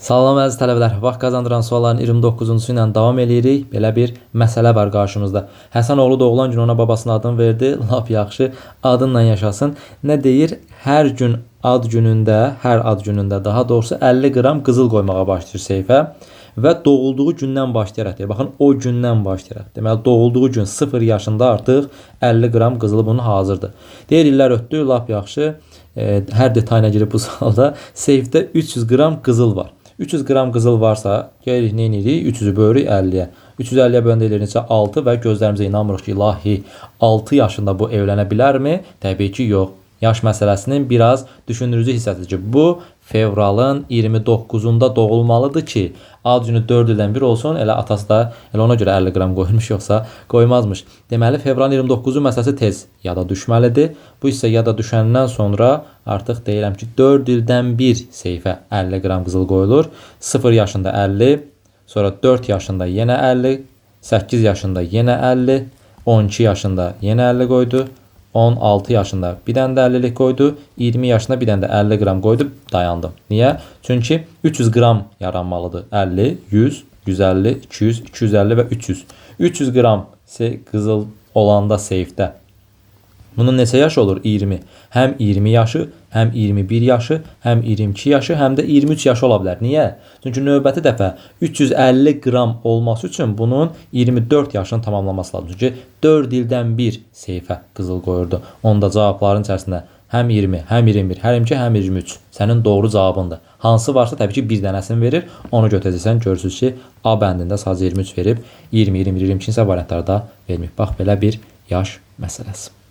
Salam əziz tələbələr, vaxt qazandıran sualların 29-cu ilə davam eləyirik. Belə bir məsələ var qarşımızda. Həsənoğlu doğulan gün ona babasının adını verdi. Lap yaxşı, adınla yaşasın. Nə deyir? Hər gün ad günündə, hər ad günündə daha doğrusu 50 qram qızıl qoymağa başlayır seyfə və doğulduğu gündən başlayaraq deyir. Baxın, o gündən başlayaraq. Deməli, doğulduğu gün 0 yaşında artıq 50 qram qızılı bunun hazırdır. Deyir, illər ötdü, lap yaxşı. Hər detayına girib bu sualda seyfdə 300 qram qızıl var. 300 qram qızıl varsa, gəlirik nə edirik? 300-ü bölürük 50-yə. 350-yə böləndə eləyir neçə? 6 və gözlərimizə inanmırıq ki, ilahi 6 yaşında bu evlənə bilərmi? Təbii ki, yox. Yaş məsələsinin biraz düşündürücü hissəsidir ki, bu fevralın 29-unda doğulmalıdır ki, ad günü 4 ildən bir olsun, elə atası da elə ona görə 50 qram qoymuş, yoxsa qoymazmış. Deməli, fevralın 29-u məsələsi tez yada düşməlidir. Bu isə yada düşəndən sonra artıq deyirəm ki, 4 ildən bir seyfə 50 qram qızıl qoyulur. 0 yaşında 50, sonra 4 yaşında yenə 50, 8 yaşında yenə 50, 12 yaşında yenə 50 qoydu. 16 yaşında bir dənə də 50'lik qoydu. 20 yaşında bir dənə də 50 qram qoydu. Dayandı. Niyə? Çünki 300 qram yaranmalıdır. 50, 100, 150, 200, 250 və 300. 300 qram qızıl olanda seyfdə. Bunun neçə yaşı olur? 20. Həm 20 yaşı, həm 21 yaşı, həm 22 yaşı, həm də 23 yaşı ola bilər. Niyə? Çünki növbəti dəfə 350 qram olması üçün bunun 24 yaşını tamamlaması lazım. Çünki 4 ildən bir seyfə qızıl qoyurdu. Onda cavabların içərisində həm 20, həm 21, həm 22, həm 23 sənin doğru cavabındır. Hansı varsa təbii ki, bir dənəsini verir. Onu götürəcəksən. Görürsünüz ki, A bəndində sadəcə 23 verib, 20, 21, 22 isə variantlarda vermir. Bax, belə bir yaş məsələsi.